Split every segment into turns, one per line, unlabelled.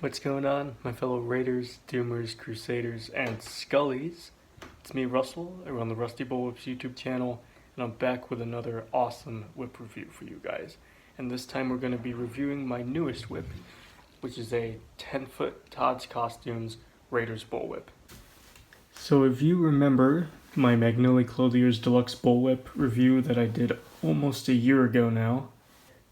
What's going on, my fellow Raiders, Doomers, Crusaders, and Scullies? It's me, Russell. I run the Rusty Bullwhip's YouTube channel, and I'm back with another awesome whip review for you guys. And this time we're going to be reviewing my newest whip, which is a 10-foot Todds Costumes Raiders Bullwhip. So if you remember my Magnolia Clothier's Deluxe Bullwhip review that I did almost a year ago now,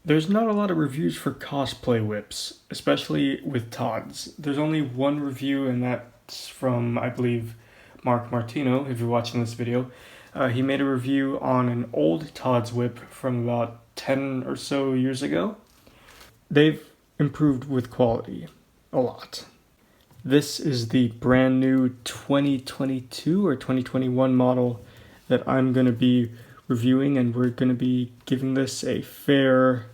there's not a lot of reviews for cosplay whips, especially with Todds. There's only one review, and that's from, I believe, Mark Martino, if you're watching this video. He made a review on an old Todds whip from about 10 or so years ago. They've improved with quality a lot. This is the brand new 2022 or 2021 model that I'm going to be reviewing, and we're going to be giving this a fair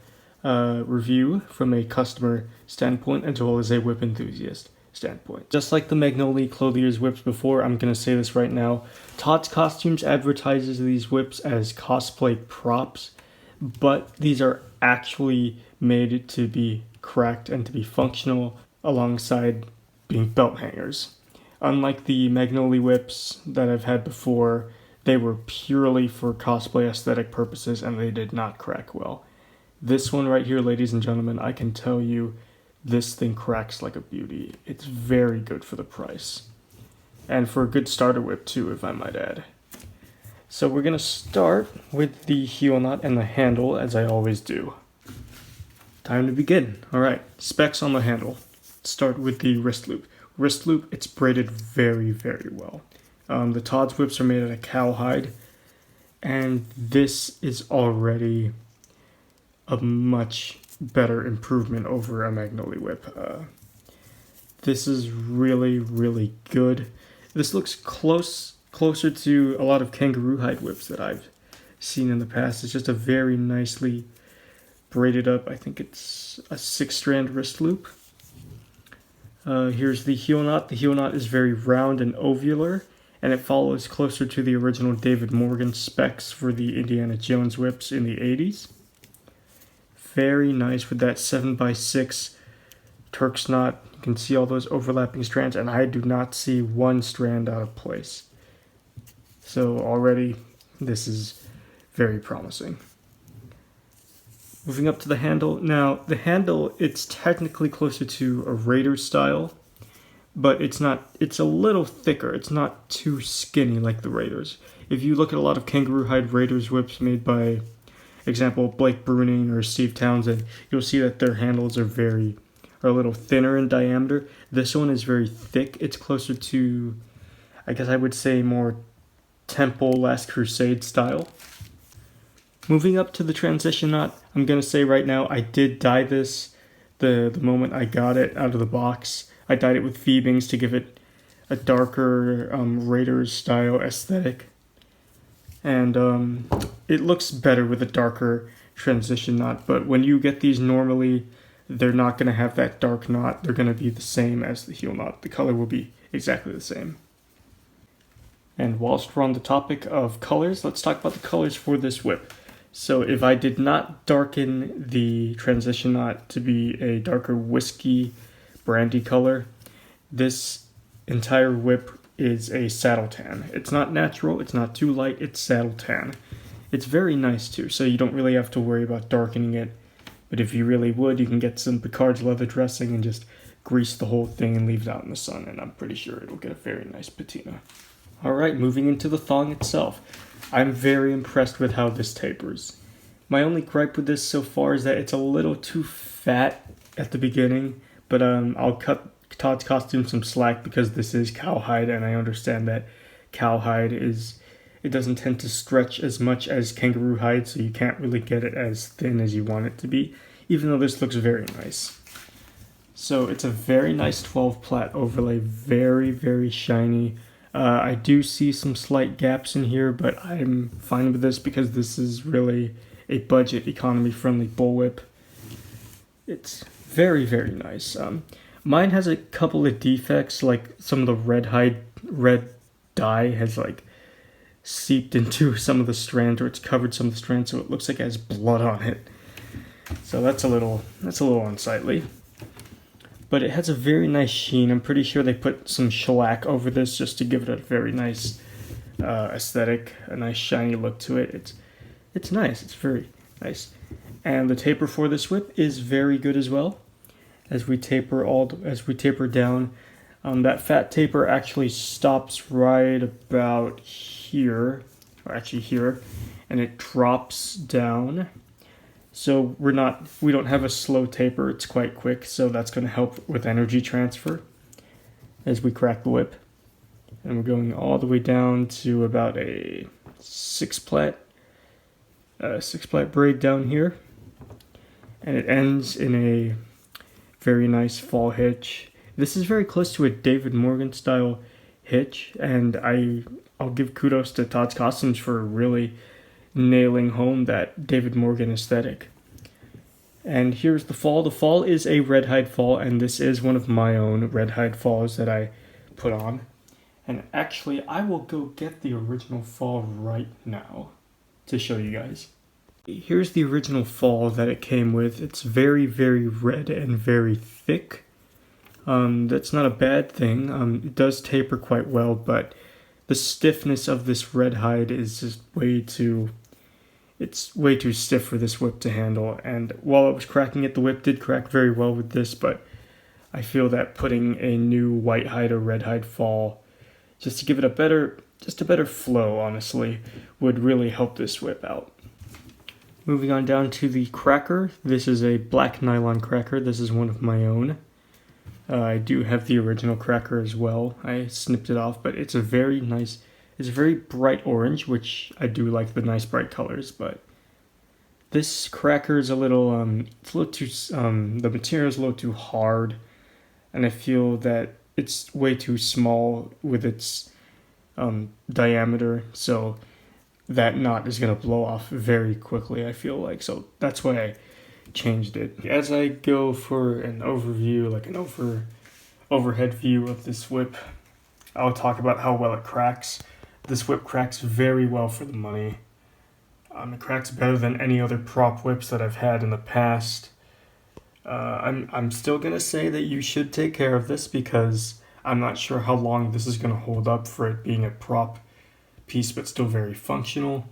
review from a customer standpoint as well as a whip enthusiast standpoint. Just like the Magnolia Clothier's whips before, I'm going to say this right now. Todds Costumes advertises these whips as cosplay props, but these are actually made to be cracked and to be functional alongside being belt hangers. Unlike the Magnolia whips that I've had before, they were purely for cosplay aesthetic purposes and they did not crack well. This one right here, ladies and gentlemen, I can tell you this thing cracks like a beauty. It's very good for the price. And for a good starter whip too, if I might add. So we're going to start with the heel knot and the handle, as I always do. Time to begin. Alright, specs on the handle. Start with the wrist loop. Wrist loop, it's braided very, very well. The Todds whips are made out of cowhide, and this is already a much better improvement over a Magnolia whip. This is really, really good. This looks closer to a lot of kangaroo hide whips that I've seen in the past. It's just a very nicely braided up, I think it's a 6-strand wrist loop. Here's the heel knot. The heel knot is very round and ovular, and it follows closer to the original David Morgan specs for the Indiana Jones whips in the 80s. Very nice with that 7x6 Turk's knot. You can see all those overlapping strands, and I do not see one strand out of place. So already, this is very promising. Moving up to the handle. Now, the handle, it's technically closer to a Raider style, but it's not. It's a little thicker. It's not too skinny like the Raiders. If you look at a lot of kangaroo hide Raiders whips made by, example, Blake Bruning or Steve Townsend, you'll see that their handles are a little thinner in diameter. This one is very thick. It's closer to, I guess I would say, more Temple Last Crusade style. Moving up to the transition knot, I'm going to say right now, I did dye this the moment I got it out of the box. I dyed it with V-Bings to give it a darker Raiders style aesthetic. And it looks better with a darker transition knot, but when you get these normally, they're not going to have that dark knot. They're going to be the same as the heel knot. The color will be exactly the same. And whilst we're on the topic of colors, let's talk about the colors for this whip. So if I did not darken the transition knot to be a darker whiskey brandy color, this entire whip is a saddle tan. It's not natural, it's not too light, it's saddle tan. It's very nice too, so you don't really have to worry about darkening it. But if you really would, you can get some Picard's leather dressing and just grease the whole thing and leave it out in the sun, and I'm pretty sure it'll get a very nice patina. Alright, moving into the thong itself. I'm very impressed with how this tapers. My only gripe with this so far is that it's a little too fat at the beginning, but I'll cut Todds Costumes some slack because this is cowhide, and I understand that cowhide it doesn't tend to stretch as much as kangaroo hide, so you can't really get it as thin as you want it to be, even though this looks very nice. So it's a very nice 12 plat overlay, very, very shiny. I do see some slight gaps in here, but I'm fine with this because this is really a budget, economy-friendly bullwhip. It's very, very nice. Mine has a couple of defects, like some of the red dye has like seeped into some of the strands, or it's covered some of the strands, so it looks like it has blood on it. So that's a little unsightly. but it has a very nice sheen. I'm pretty sure they put some shellac over this just to give it a very nice aesthetic, a nice shiny look to it. It's nice. It's very nice. And the taper for this whip is very good as well. As we taper down, that fat taper actually stops right about here, or actually here, and it drops down. So we don't have a slow taper. It's quite quick, so that's going to help with energy transfer as we crack the whip. And we're going all the way down to about a six plait braid down here, and it ends in a very nice fall hitch. This is very close to a David Morgan style hitch, and I'll give kudos to Todds Costumes for really nailing home that David Morgan aesthetic. And here's the fall. The fall is a red hide fall, and this is one of my own red hide falls that I put on. And actually, I will go get the original fall right now to show you guys. Here's the original fall that it came with. It's very, very red and very thick. That's not a bad thing. It does taper quite well, but the stiffness of this red hide is just it's way too stiff for this whip to handle. And while I was cracking it, the whip did crack very well with this, but I feel that putting a new white hide or red hide fall, just to give it a better flow, honestly, would really help this whip out. Moving on down to the cracker. This is a black nylon cracker. This is one of my own. I do have the original cracker as well. I snipped it off, but it's a very bright orange, which I do like the nice bright colors, but this cracker is the material is a little too hard, and I feel that it's way too small with its diameter, so that knot is going to blow off very quickly, I feel like. So that's why I changed it. As I go for an overview, like an overhead view of this whip, I'll talk about how well it cracks. This whip cracks very well for the money. It cracks better than any other prop whips that I've had in the past. I'm still going to say that you should take care of this because I'm not sure how long this is going to hold up for it being a prop piece but still very functional.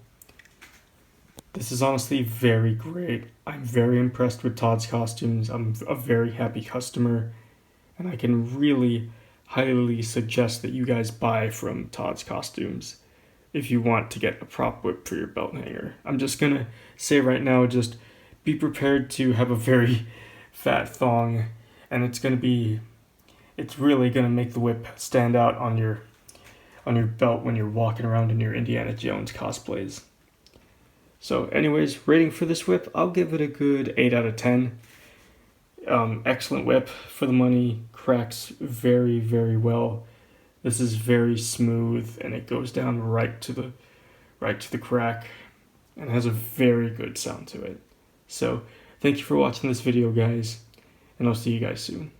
This is honestly very great. I'm very impressed with Todds Costumes. I'm a very happy customer, and I can really highly suggest that you guys buy from Todds Costumes if you want to get a prop whip for your belt hanger. I'm just going to say right now, just be prepared to have a very fat thong, and it's really going to make the whip stand out on your belt when you're walking around in your Indiana Jones cosplays. So anyways, rating for this whip, I'll give it a good 8 out of 10. Excellent whip for the money, cracks very, very well. This is very smooth, and it goes down right to the crack, and has a very good sound to it. So thank you for watching this video, guys, and I'll see you guys soon.